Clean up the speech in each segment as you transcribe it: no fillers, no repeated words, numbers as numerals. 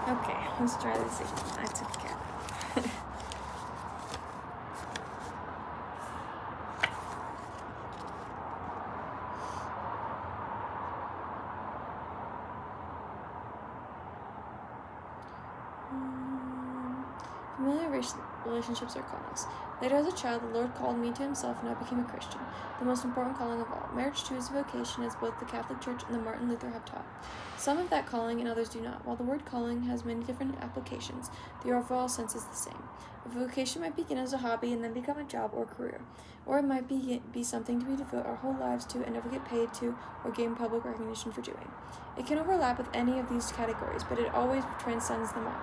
Okay, let's try this again. I took a cat. Familiar relationships are callings. Later as a child, the Lord called me to himself, and I became a Christian, the most important calling of all. Marriage, too, is a vocation, as both the Catholic Church and the Martin Luther have taught. Some have that calling, and others do not. While the word calling has many different applications, the overall sense is the same. A vocation might begin as a hobby and then become a job or career, or it might be something we devote our whole lives to and never get paid to or gain public recognition for doing. It can overlap with any of these categories, but it always transcends them all.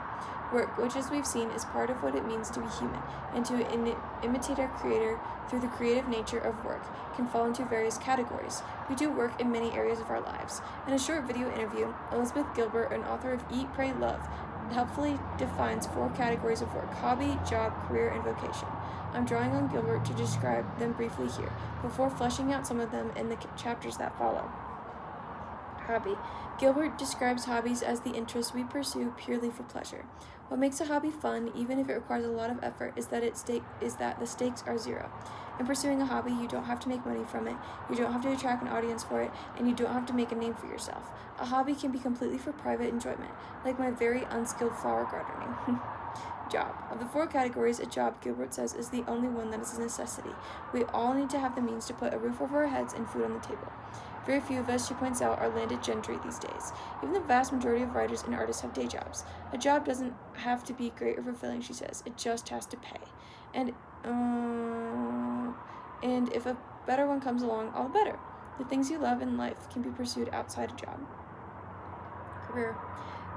Work, which as we've seen is part of what it means to be human, and to imitate our Creator through the creative nature of work, can fall into various categories. We do work in many areas of our lives. In a short video interview, Elizabeth Gilbert, an author of Eat, Pray, Love, helpfully defines 4 categories of work: hobby, job, career, and vocation. I'm drawing on Gilbert to describe them briefly here, before fleshing out some of them in the chapters that follow. Hobby. Gilbert describes hobbies as the interests we pursue purely for pleasure. What makes a hobby fun, even if it requires a lot of effort, is that the stakes are zero. In pursuing a hobby, you don't have to make money from it, you don't have to attract an audience for it, and you don't have to make a name for yourself. A hobby can be completely for private enjoyment, like my very unskilled flower gardening. Job. Of the 4 categories, a job, Gilbert says, is the only one that is a necessity. We all need to have the means to put a roof over our heads and food on the table. Very few of us, she points out, are landed gentry these days. Even the vast majority of writers and artists have day jobs. A job doesn't have to be great or fulfilling, she says. It just has to pay. And if a better one comes along, all the better. The things you love in life can be pursued outside a job. Career.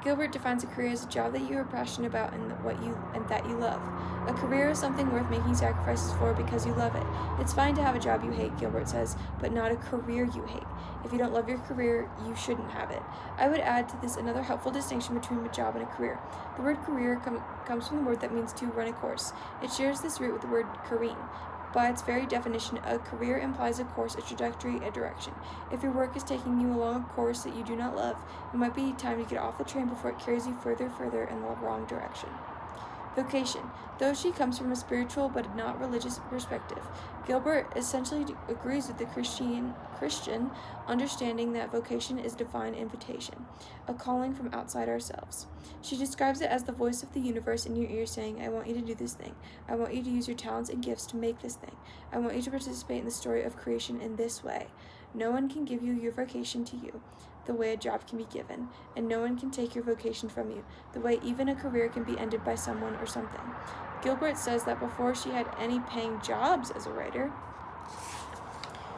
Gilbert defines a career as a job that you are passionate about and that you love. A career is something worth making sacrifices for because you love it. It's fine to have a job you hate, Gilbert says, but not a career you hate. If you don't love your career, you shouldn't have it. I would add to this another helpful distinction between a job and a career. The word career comes from the word that means to run a course. It shares this root with the word careen. By its very definition, a career implies a course, a trajectory, a direction. If your work is taking you along a course that you do not love, it might be time to get off the train before it carries you further in the wrong direction. Vocation. Though she comes from a spiritual but not religious perspective, Gilbert essentially agrees with the Christian understanding that vocation is a divine invitation, a calling from outside ourselves. She describes it as the voice of the universe in your ear saying, I want you to do this thing. I want you to use your talents and gifts to make this thing. I want you to participate in the story of creation in this way. No one can give you your vocation to you, the way a job can be given, and no one can take your vocation from you, the way even a career can be ended by someone or something. Gilbert says that before she had any paying jobs as a writer,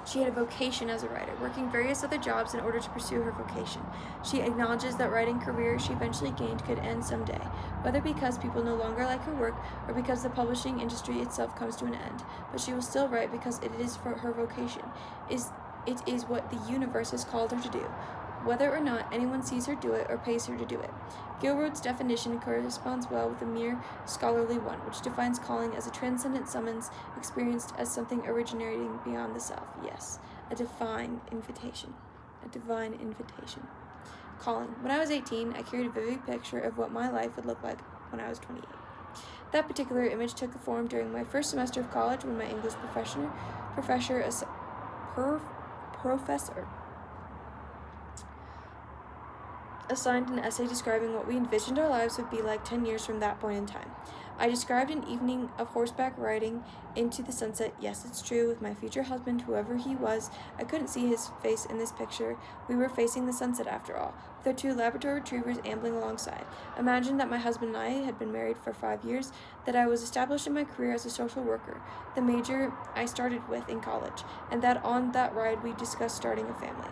she had a vocation as a writer, working various other jobs in order to pursue her vocation. She acknowledges that writing career she eventually gained could end someday, whether because people no longer like her work or because the publishing industry itself comes to an end. But she will still write because it is for her vocation. It is what the universe has called her to do, whether or not anyone sees her do it or pays her to do it. Gilbert's definition corresponds well with the mere scholarly one, which defines calling as a transcendent summons experienced as something originating beyond the self. Yes, a divine invitation. A divine invitation. Calling. When I was 18, I carried a vivid picture of what my life would look like when I was 28. That particular image took form during my first semester of college when my English professor assigned an essay describing what we envisioned our lives would be like 10 years from that point in time. I described an evening of horseback riding into the sunset. Yes, it's true, with my future husband, whoever he was. I couldn't see his face in this picture. We were facing the sunset after all, with our 2 Labrador retrievers ambling alongside. Imagine that my husband and I had been married for 5 years, that I was established in my career as a social worker, the major I started with in college, and that on that ride we discussed starting a family.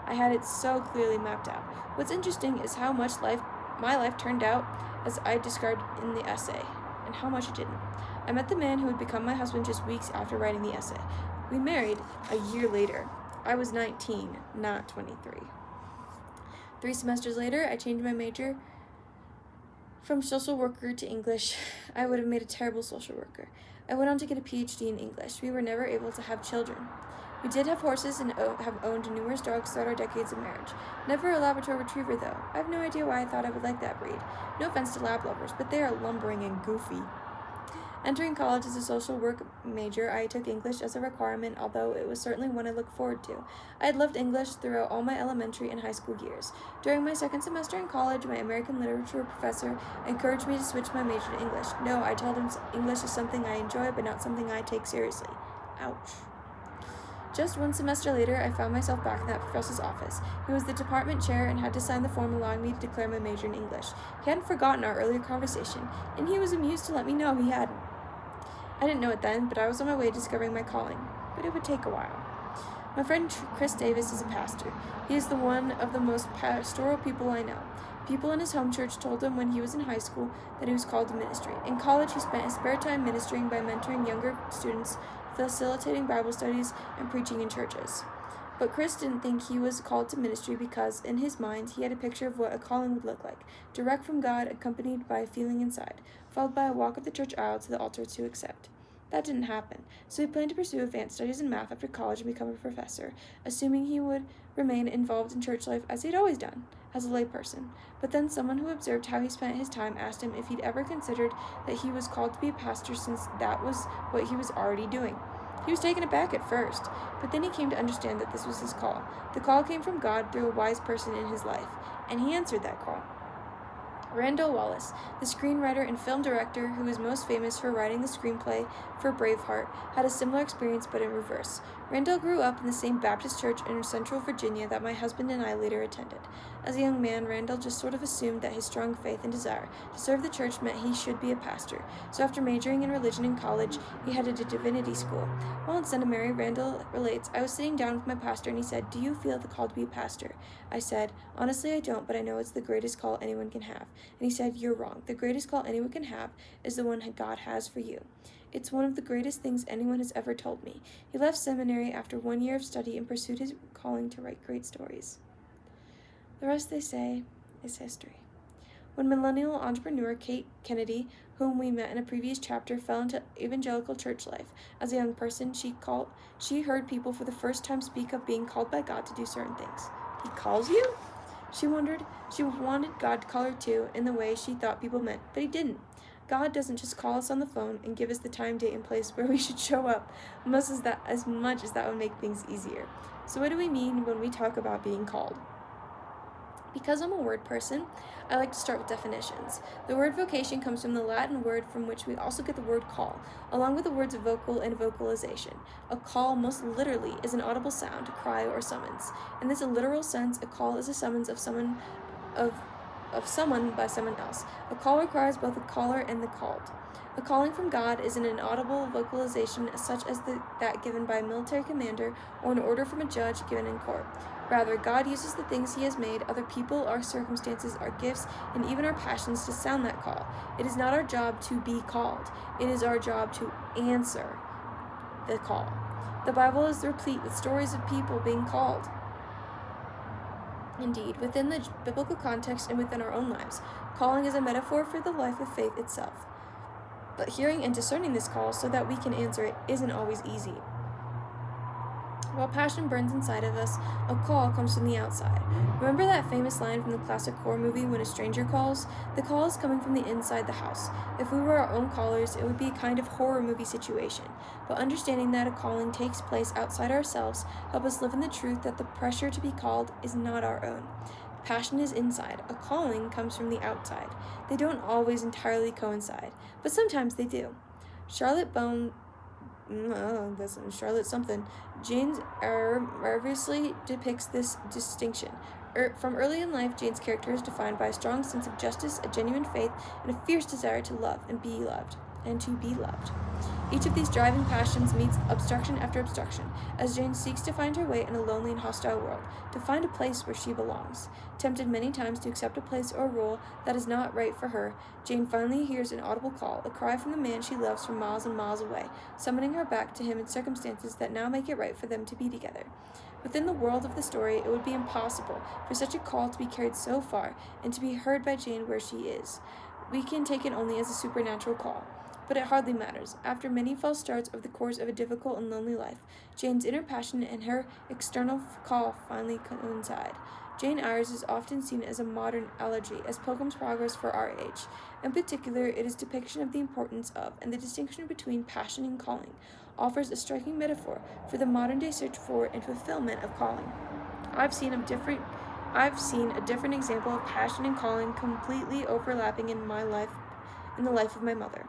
I had it so clearly mapped out. What's interesting is how much my life turned out as I described in the essay, and how much it didn't. I met the man who would become my husband just weeks after writing the essay. We married a year later. I was 19, not 23. 3 semesters later, I changed my major from social worker to English. I would have made a terrible social worker. I went on to get a PhD in English. We were never able to have children. We did have horses and have owned numerous dogs throughout our decades of marriage. Never a Labrador Retriever, though. I have no idea why I thought I would like that breed. No offense to lab lovers, but they are lumbering and goofy. Entering college as a social work major, I took English as a requirement, although it was certainly one I looked forward to. I had loved English throughout all my elementary and high school years. During my second semester in college, my American literature professor encouraged me to switch my major to English. No, I told him English is something I enjoy, but not something I take seriously. Ouch. Just one semester later, I found myself back in that professor's office. He was the department chair and had to sign the form allowing me to declare my major in English. He hadn't forgotten our earlier conversation, and he was amused to let me know he hadn't. I didn't know it then, but I was on my way to discovering my calling. But it would take a while. My friend Chris Davis is a pastor. He is one of the most pastoral people I know. People in his home church told him when he was in high school that he was called to ministry. In college, he spent his spare time ministering by mentoring younger students, facilitating Bible studies, and preaching in churches. But Chris didn't think he was called to ministry because, in his mind, he had a picture of what a calling would look like, direct from God, accompanied by a feeling inside, followed by a walk up the church aisle to the altar to accept. That didn't happen, so he planned to pursue advanced studies in math after college and become a professor, assuming he would remain involved in church life as he'd always done, as a layperson. But then someone who observed how he spent his time asked him if he'd ever considered that he was called to be a pastor, since that was what he was already doing. He was taken aback at first, but then he came to understand that this was his call. The call came from God through a wise person in his life, and he answered that call. Randall Wallace, the screenwriter and film director who is most famous for writing the screenplay for Braveheart, had a similar experience but in reverse. Randall grew up in the same Baptist church in Central Virginia that my husband and I later attended. As a young man, Randall just sort of assumed that his strong faith and desire to serve the church meant he should be a pastor. So after majoring in religion in college, he headed to divinity school. While in seminary, Randall relates, I was sitting down with my pastor and he said, "Do you feel the call to be a pastor?" I said, "Honestly, I don't, but I know it's the greatest call anyone can have." And he said, "You're wrong. The greatest call anyone can have is the one God has for you. It's one of the greatest things anyone has ever told me." He left seminary after 1 year of study and pursued his calling to write great stories. The rest, they say, is history. When millennial entrepreneur Kate Kennedy, whom we met in a previous chapter, fell into evangelical church life, as a young person, she heard people for the first time speak of being called by God to do certain things. He calls you? She wondered. She wanted God to call her too, in the way she thought people meant, but he didn't. God doesn't just call us on the phone and give us the time, date, and place where we should show up, as much as that would make things easier. So what do we mean when we talk about being called? Because I'm a word person, I like to start with definitions. The word vocation comes from the Latin word from which we also get the word call, along with the words vocal and vocalization. A call, most literally, is an audible sound, cry, or summons. In this literal sense, a call is a summons of someone by someone else. A call requires both the caller and the called. A calling from God is an inaudible vocalization such as that given by a military commander or an order from a judge given in court. Rather, God uses the things he has made, other people, our circumstances, our gifts, and even our passions to sound that call. It is not our job to be called. It is our job to answer the call. The Bible is replete with stories of people being called. Indeed, within the biblical context and within our own lives, calling is a metaphor for the life of faith itself. But hearing and discerning this call so that we can answer it isn't always easy. While passion burns inside of us, a call comes from the outside. Remember that famous line from the classic horror movie, When a Stranger Calls? The call is coming from the inside the house. If we were our own callers, it would be a kind of horror movie situation. But understanding that a calling takes place outside ourselves help us live in the truth that the pressure to be called is not our own. Passion is inside. A calling comes from the outside. They don't always entirely coincide, but sometimes they do. Charlotte something. Jane's marvelously depicts this distinction. From early in life, Jane's character is defined by a strong sense of justice, a genuine faith, and a fierce desire to love and be loved, and to be loved. Each of these driving passions meets obstruction after obstruction, as Jane seeks to find her way in a lonely and hostile world, to find a place where she belongs. Tempted many times to accept a place or a role that is not right for her, Jane finally hears an audible call, a cry from the man she loves from miles and miles away, summoning her back to him in circumstances that now make it right for them to be together. Within the world of the story, it would be impossible for such a call to be carried so far and to be heard by Jane where she is. We can take it only as a supernatural call. but it hardly matters. After many false starts over the course of a difficult and lonely life, Jane's inner passion and her external call finally coincide. Jane Eyre's is often seen as a modern elegy, as Pilgrim's Progress for our age. In particular, it is depiction of the importance of and the distinction between passion and calling, offers a striking metaphor for the modern-day search for and fulfillment of calling. I've seen a different example of passion and calling completely overlapping in the life of my mother.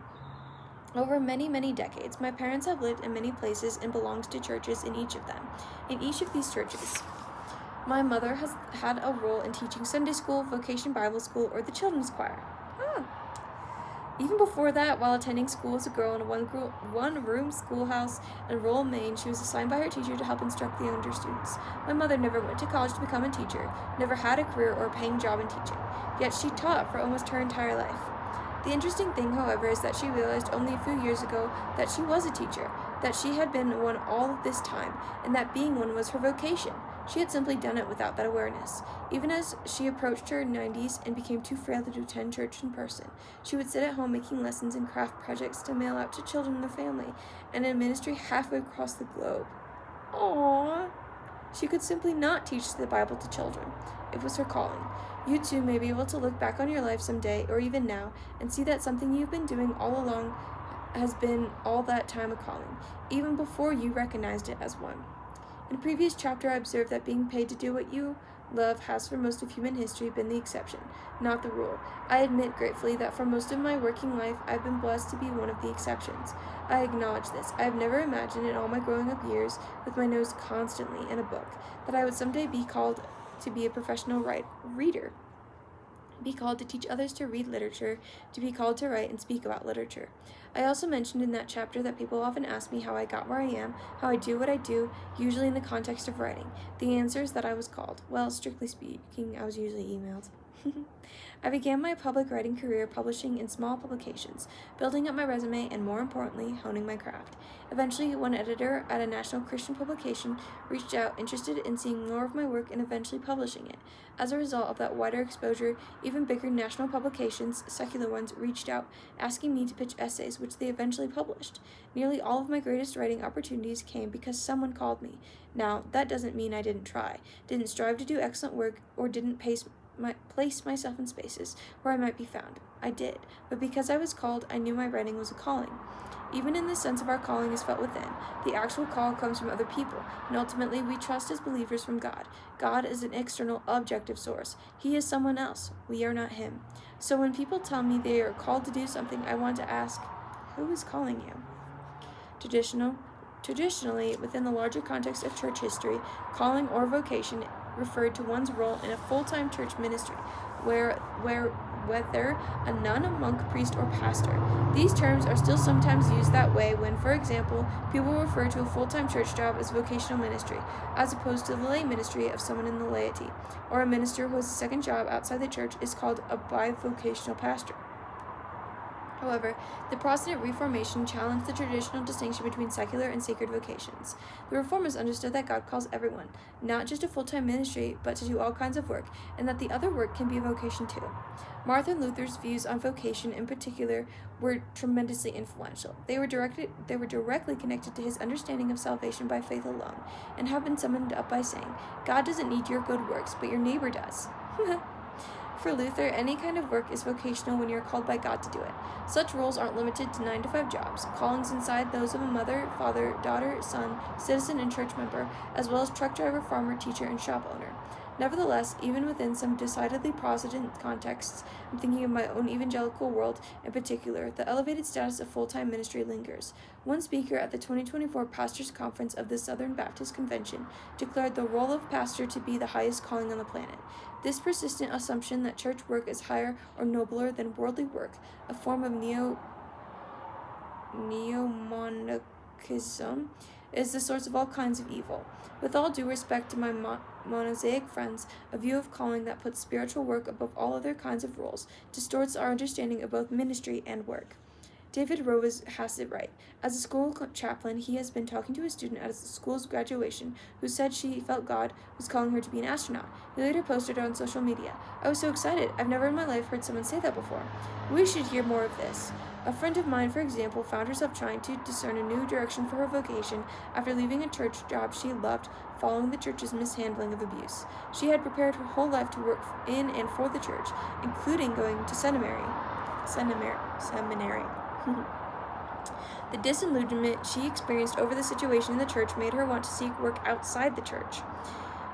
Over many, many decades, my parents have lived in many places and belonged to churches in each of them. In each of these churches, my mother has had a role in teaching Sunday school, Vocation Bible School, or the children's choir. Even before that, while attending school as a girl in a one-room schoolhouse in rural Maine, she was assigned by her teacher to help instruct the younger students. My mother never went to college to become a teacher, never had a career or a paying job in teaching, yet she taught for almost her entire life. The interesting thing, however, is that she realized only a few years ago that she was a teacher, that she had been one all of this time, and that being one was her vocation. She had simply done it without that awareness. Even as she approached her 90s and became too frail to attend church in person, she would sit at home making lessons and craft projects to mail out to children in the family, and in ministry halfway across the globe. Aww. She could simply not teach the Bible to children. It was her calling. You too may be able to look back on your life someday, or even now, and see that something you've been doing all along has been all that time a calling, even before you recognized it as one. In a previous chapter, I observed that being paid to do what you love has for most of human history been the exception, not the rule. I admit gratefully that for most of my working life, I've been blessed to be one of the exceptions. I acknowledge this. I have never imagined in all my growing up years, with my nose constantly in a book, that I would someday be called to be a professional reader, be called to teach others to read literature, to be called to write and speak about literature. I also mentioned in that chapter that people often ask me how I got where I am, how I do what I do, usually in the context of writing. The answer is that I was called. Well, strictly speaking, I was usually emailed. I began my public writing career publishing in small publications, building up my resume, and more importantly, honing my craft. Eventually, one editor at a national Christian publication reached out, interested in seeing more of my work and eventually publishing it. As a result of that wider exposure, even bigger national publications, secular ones, reached out, asking me to pitch essays, which they eventually published. Nearly all of my greatest writing opportunities came because someone called me. Now, that doesn't mean I didn't try, didn't strive to do excellent work, or didn't place myself in spaces where I might be found. I did, but because I was called, I knew my writing was a calling. Even in the sense of our calling is felt within, the actual call comes from other people, and ultimately we trust as believers from God. God is an external, objective source. He is someone else. We are not Him. So when people tell me they are called to do something, I want to ask, who is calling you? Traditionally, within the larger context of church history, calling or vocation referred to one's role in a full-time church ministry, whether a nun, a monk, priest, or pastor. These terms are still sometimes used that way when, for example, people refer to a full-time church job as vocational ministry, as opposed to the lay ministry of someone in the laity, or a minister who has a second job outside the church is called a bivocational pastor. However, the Protestant Reformation challenged the traditional distinction between secular and sacred vocations. The Reformers understood that God calls everyone, not just a full-time ministry, but to do all kinds of work, and that the other work can be a vocation too. Martin Luther's views on vocation in particular were tremendously influential. They were directly connected to his understanding of salvation by faith alone, and have been summed up by saying, God doesn't need your good works, but your neighbor does. For Luther, any kind of work is vocational when you're called by God to do it. Such roles aren't limited to 9-to-5 jobs. Callings inside those of a mother, father, daughter, son, citizen, and church member, as well as truck driver, farmer, teacher, and shop owner. Nevertheless, even within some decidedly Protestant contexts, I'm thinking of my own evangelical world in particular, the elevated status of full-time ministry lingers. One speaker at the 2024 Pastors Conference of the Southern Baptist Convention declared the role of pastor to be the highest calling on the planet. This persistent assumption that church work is higher or nobler than worldly work, a form of neo-monachism, is the source of all kinds of evil. With all due respect to my Mosaic friends, a view of calling that puts spiritual work above all other kinds of roles distorts our understanding of both ministry and work. David Rovers has it right. As a school chaplain, he has been talking to a student at his school's graduation who said she felt God was calling her to be an astronaut. He later posted it on social media. I was so excited. I've never in my life heard someone say that before. We should hear more of this. A friend of mine, for example, found herself trying to discern a new direction for her vocation after leaving a church job she loved following the church's mishandling of abuse. She had prepared her whole life to work in and for the church, including going to seminary. The disillusionment she experienced over the situation in the church made her want to seek work outside the church.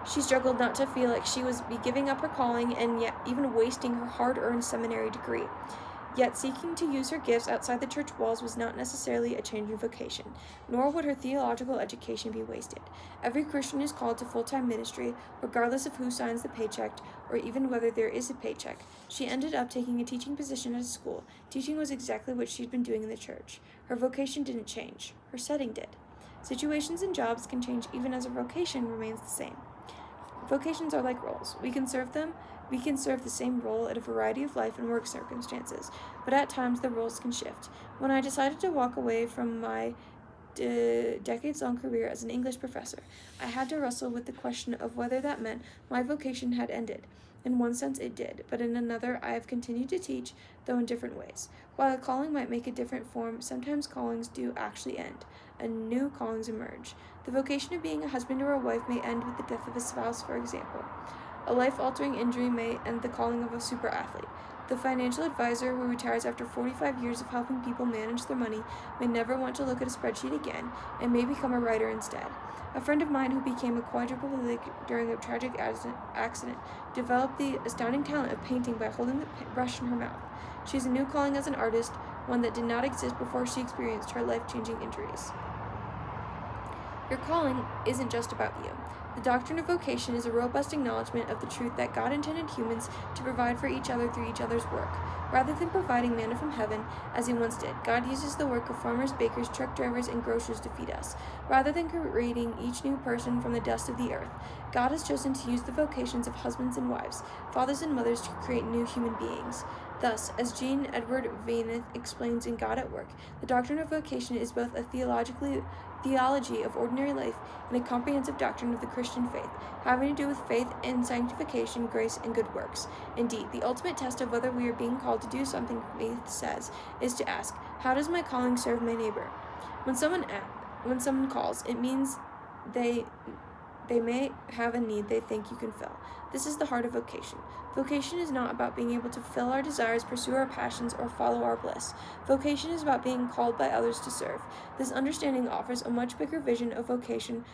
She struggled not to feel like she was giving up her calling and yet even wasting her hard-earned seminary degree. Yet seeking to use her gifts outside the church walls was not necessarily a change in vocation, nor would her theological education be wasted. Every Christian is called to full-time ministry, regardless of who signs the paycheck or even whether there is a paycheck. She ended up taking a teaching position at a school. Teaching was exactly what she'd been doing in the church. Her vocation didn't change. Her setting did. Situations and jobs can change even as her vocation remains the same. Vocations are like roles. We can serve the same role at a variety of life and work circumstances, but at times the roles can shift. When I decided to walk away from my decades-long career as an English professor, I had to wrestle with the question of whether that meant my vocation had ended. In one sense it did, but in another I have continued to teach, though in different ways. While a calling might make a different form, sometimes callings do actually end, and new callings emerge. The vocation of being a husband or a wife may end with the death of a spouse, for example. A life-altering injury may end the calling of a super athlete. The financial advisor who retires after 45 years of helping people manage their money may never want to look at a spreadsheet again and may become a writer instead. A friend of mine who became a quadriplegic during a tragic accident developed the astounding talent of painting by holding the brush in her mouth. She has a new calling as an artist, one that did not exist before she experienced her life-changing injuries. Your calling isn't just about you. The doctrine of vocation is a robust acknowledgement of the truth that God intended humans to provide for each other through each other's work. Rather than providing manna from heaven, as he once did, God uses the work of farmers, bakers, truck drivers, and grocers to feed us. Rather than creating each new person from the dust of the earth, God has chosen to use the vocations of husbands and wives, fathers and mothers to create new human beings. Thus, as Jean Edward Vaineth explains in God at Work, the doctrine of vocation is both a theology of ordinary life and a comprehensive doctrine of the Christian faith, having to do with faith and sanctification, grace, and good works. Indeed, the ultimate test of whether we are being called to do something faith says is to ask, how does my calling serve my neighbor? When someone calls, it means they may have a need they think you can fill. This is the heart of vocation. Vocation is not about being able to fill our desires, pursue our passions, or follow our bliss. Vocation is about being called by others to serve. This understanding offers a much bigger vision of vocation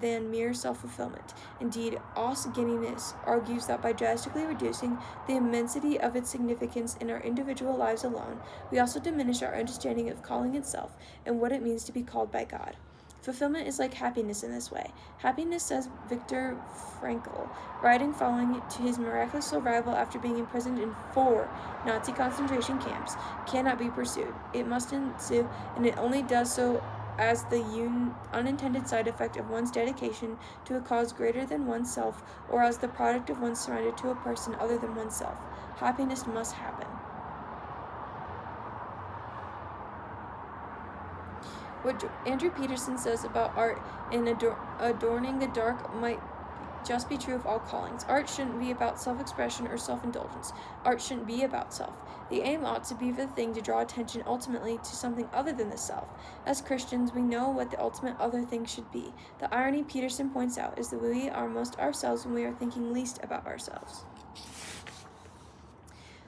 than mere self-fulfillment. Indeed, Os Guinness argues that by drastically reducing the immensity of its significance in our individual lives alone, we also diminish our understanding of calling itself and what it means to be called by God. Fulfillment is like happiness in this way. Happiness, says Viktor Frankl, writing following to his miraculous survival after being imprisoned in 4 Nazi concentration camps, cannot be pursued. It must ensue, and it only does so as the unintended side effect of one's dedication to a cause greater than oneself, or as the product of one's surrender to a person other than oneself. Happiness must happen. What Andrew Peterson says about art and adorning the dark might just be true of all callings. Art shouldn't be about self-expression or self-indulgence. Art shouldn't be about self. The aim ought to be for the thing to draw attention ultimately to something other than the self. As Christians, we know what the ultimate other thing should be. The irony Peterson points out is that we are most ourselves when we are thinking least about ourselves.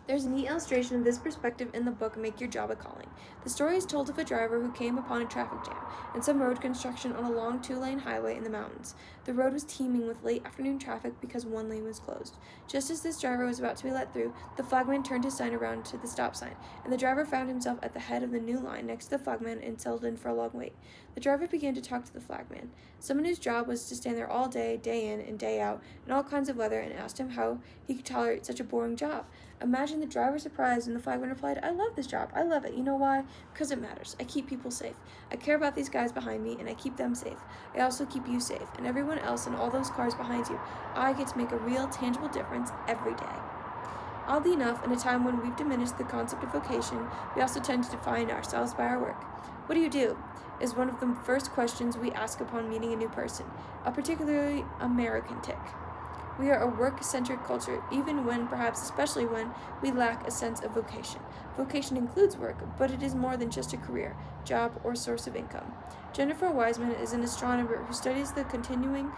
There's a neat illustration of this perspective in the book Make Your Job a Calling. The story is told of a driver who came upon a traffic jam and some road construction on a long 2-lane highway in the mountains. The road was teeming with late afternoon traffic because one lane was closed. Just as this driver was about to be let through, the flagman turned his sign around to the stop sign, and the driver found himself at the head of the new line next to the flagman and settled in for a long wait. The driver began to talk to the flagman, someone whose job was to stand there all day, day in and day out, in all kinds of weather, and asked him how he could tolerate such a boring job. Imagine the driver's surprise when the flagman replied, "I love this job. I love it. You know why? Because it matters. I keep people safe. I care about these guys behind me, and I keep them safe. I also keep you safe, and everyone else and all those cars behind you. I get to make a real, tangible difference every day." Oddly enough, in a time when we've diminished the concept of vocation, we also tend to define ourselves by our work. What do you do? Is one of the first questions we ask upon meeting a new person, a particularly American tick. We are a work-centered culture, even when, perhaps especially when, we lack a sense of vocation. Vocation includes work, but it is more than just a career, job, or source of income. Jennifer Wiseman is an astronomer who studies the continuing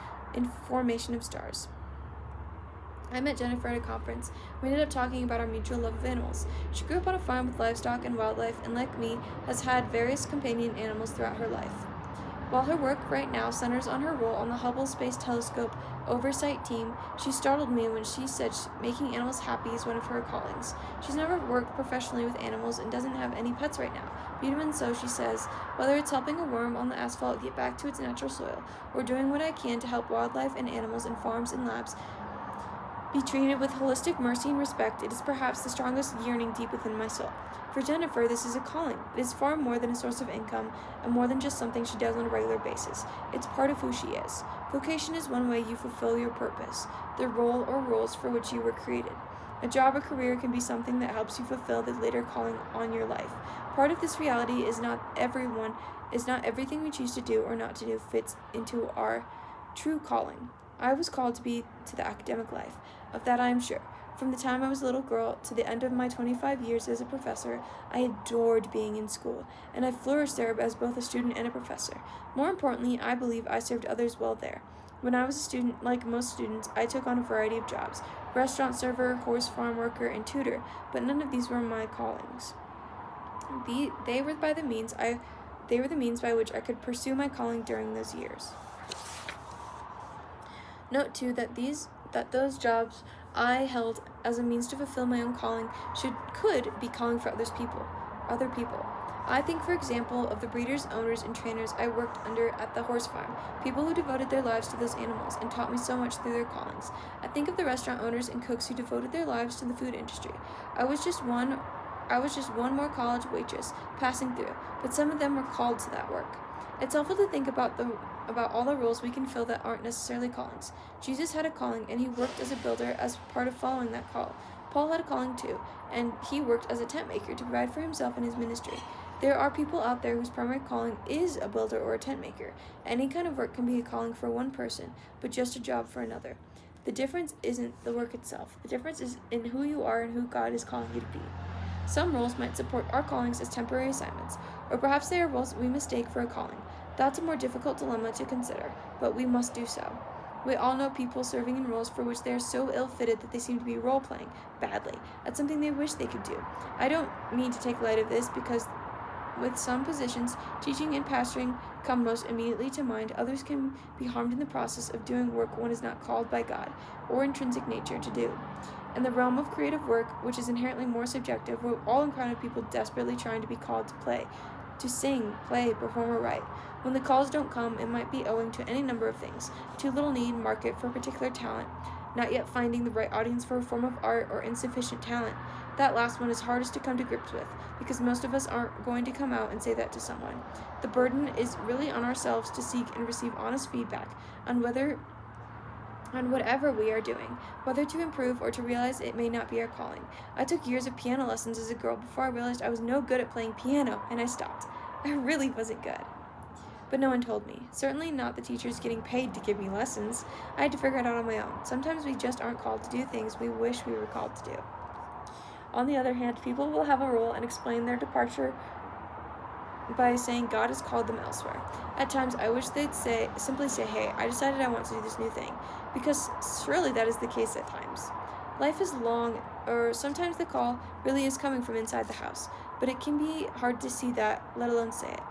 formation of stars. I met Jennifer at a conference. We ended up talking about our mutual love of animals. She grew up on a farm with livestock and wildlife, and like me, has had various companion animals throughout her life. While her work right now centers on her role on the Hubble Space Telescope oversight team, she startled me when she said making animals happy is one of her callings. She's never worked professionally with animals and doesn't have any pets right now. But even so, she says, whether it's helping a worm on the asphalt get back to its natural soil, or doing what I can to help wildlife and animals in farms and labs be treated with holistic mercy and respect, it is perhaps the strongest yearning deep within my soul. For Jennifer, this is a calling. It is far more than a source of income and more than just something she does on a regular basis. It's part of who she is. Vocation is one way you fulfill your purpose, the role or roles for which you were created. A job or career can be something that helps you fulfill the later calling on your life. Part of this reality is not everything we choose to do or not to do fits into our true calling. I was called to the academic life. Of that I am sure. From the time I was a little girl to the end of my 25 years as a professor, I adored being in school, and I flourished there as both a student and a professor. More importantly, I believe I served others well there. When I was a student, like most students, I took on a variety of jobs: restaurant server, horse farm worker, and tutor, but none of these were my callings. They were the means by which I could pursue my calling during those years. Note too that those jobs I held as a means to fulfill my own calling could be calling for other people. I think, for example, of the breeders, owners, and trainers I worked under at the horse farm, people who devoted their lives to those animals and taught me so much through their callings. I think of the restaurant owners and cooks who devoted their lives to the food industry. I was just one more college waitress passing through, but some of them were called to that work. It's helpful to think about all the roles we can fill that aren't necessarily callings. Jesus had a calling, and he worked as a builder as part of following that call. Paul had a calling too, and he worked as a tent maker to provide for himself and his ministry. There are people out there whose primary calling is a builder or a tent maker. Any kind of work can be a calling for one person, but just a job for another. The difference isn't the work itself. The difference is in who you are and who God is calling you to be. Some roles might support our callings as temporary assignments, or perhaps they are roles we mistake for a calling. That's a more difficult dilemma to consider, but we must do so. We all know people serving in roles for which they are so ill-fitted that they seem to be role-playing badly at something they wish they could do. I don't mean to take light of this, because with some positions, teaching and pastoring come most immediately to mind. Others can be harmed in the process of doing work one is not called by God or intrinsic nature to do. In the realm of creative work, which is inherently more subjective, we're all encounter people desperately trying to be called to play, to sing, play, perform, or write. When the calls don't come, it might be owing to any number of things: too little need market for a particular talent, not yet finding the right audience for a form of art, or insufficient talent. That last one is hardest to come to grips with, because most of us aren't going to come out and say that to someone. The burden is really on ourselves to seek and receive honest feedback on whatever we are doing, whether to improve or to realize it may not be our calling. I took years of piano lessons as a girl before I realized I was no good at playing piano, and I stopped. I really wasn't good. But no one told me. Certainly not the teachers getting paid to give me lessons. I had to figure it out on my own. Sometimes we just aren't called to do things we wish we were called to do. On the other hand, people will have a role and explain their departure by saying God has called them elsewhere. At times, I wish they'd simply say, hey, I decided I want to do this new thing, because surely that is the case at times. Life is long, or sometimes the call really is coming from inside the house, but it can be hard to see that, let alone say it.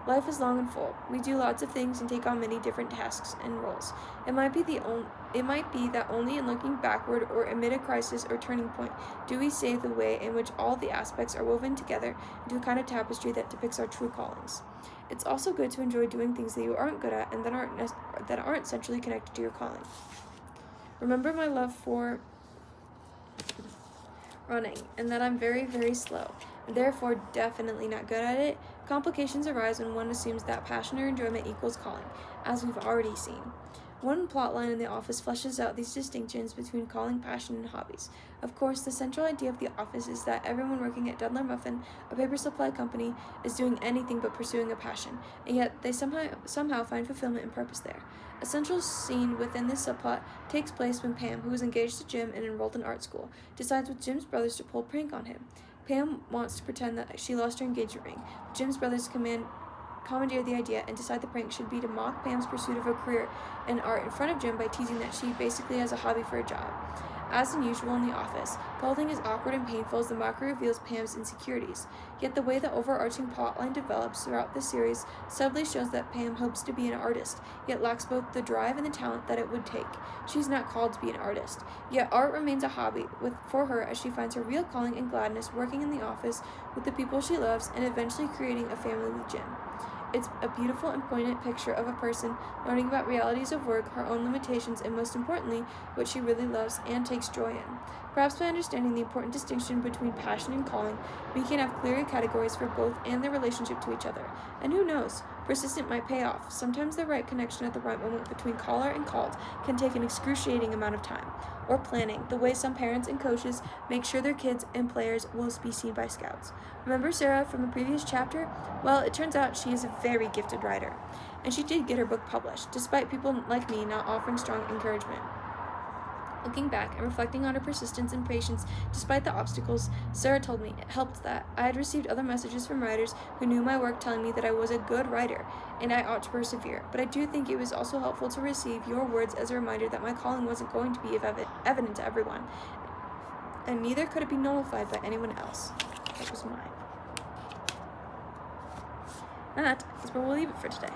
Life is long and full. We do lots of things and take on many different tasks and roles. It might be that only in looking backward or amid a crisis or turning point do we see the way in which all the aspects are woven together into a kind of tapestry that depicts our true callings. It's also good to enjoy doing things that you aren't good at and that aren't centrally connected to your calling. Remember my love for running, and that I'm very, very slow, and therefore definitely not good at it. Complications arise when one assumes that passion or enjoyment equals calling, as we've already seen. One plotline in The Office fleshes out these distinctions between calling, passion, and hobbies. Of course, the central idea of The Office is that everyone working at Dudler Muffin, a paper supply company, is doing anything but pursuing a passion, and yet they somehow find fulfillment and purpose there. A central scene within this subplot takes place when Pam, who is engaged to Jim and enrolled in art school, decides with Jim's brothers to pull a prank on him. Pam wants to pretend that she lost her engagement ring, but Jim's brothers commandeer the idea and decide the prank should be to mock Pam's pursuit of a career in art in front of Jim by teasing that she basically has a hobby for a job. As usual in The Office, the whole thing is awkward and painful as the mockery reveals Pam's insecurities. Yet the way the overarching plotline develops throughout the series subtly shows that Pam hopes to be an artist, yet lacks both the drive and the talent that it would take. She's not called to be an artist, yet art remains a hobby for her as she finds her real calling and gladness working in the office with the people she loves and eventually creating a family with Jim. It's a beautiful and poignant picture of a person learning about realities of work, her own limitations, and most importantly, what she really loves and takes joy in. Perhaps by understanding the important distinction between passion and calling, we can have clearer categories for both and their relationship to each other. And who knows, persistent might pay off. Sometimes the right connection at the right moment between caller and called can take an excruciating amount of time. Or planning, the way some parents and coaches make sure their kids and players will be seen by scouts. Remember Sarah from the previous chapter? Well, it turns out she is a very gifted writer, and she did get her book published, despite people like me not offering strong encouragement. Looking back and reflecting on her persistence and patience despite the obstacles, Sarah told me it helped that I had received other messages from writers who knew my work telling me that I was a good writer and I ought to persevere. But I do think it was also helpful to receive your words as a reminder that my calling wasn't going to be evident to everyone, and neither could it be nullified by anyone else. That was mine. And that is where we'll leave it for today.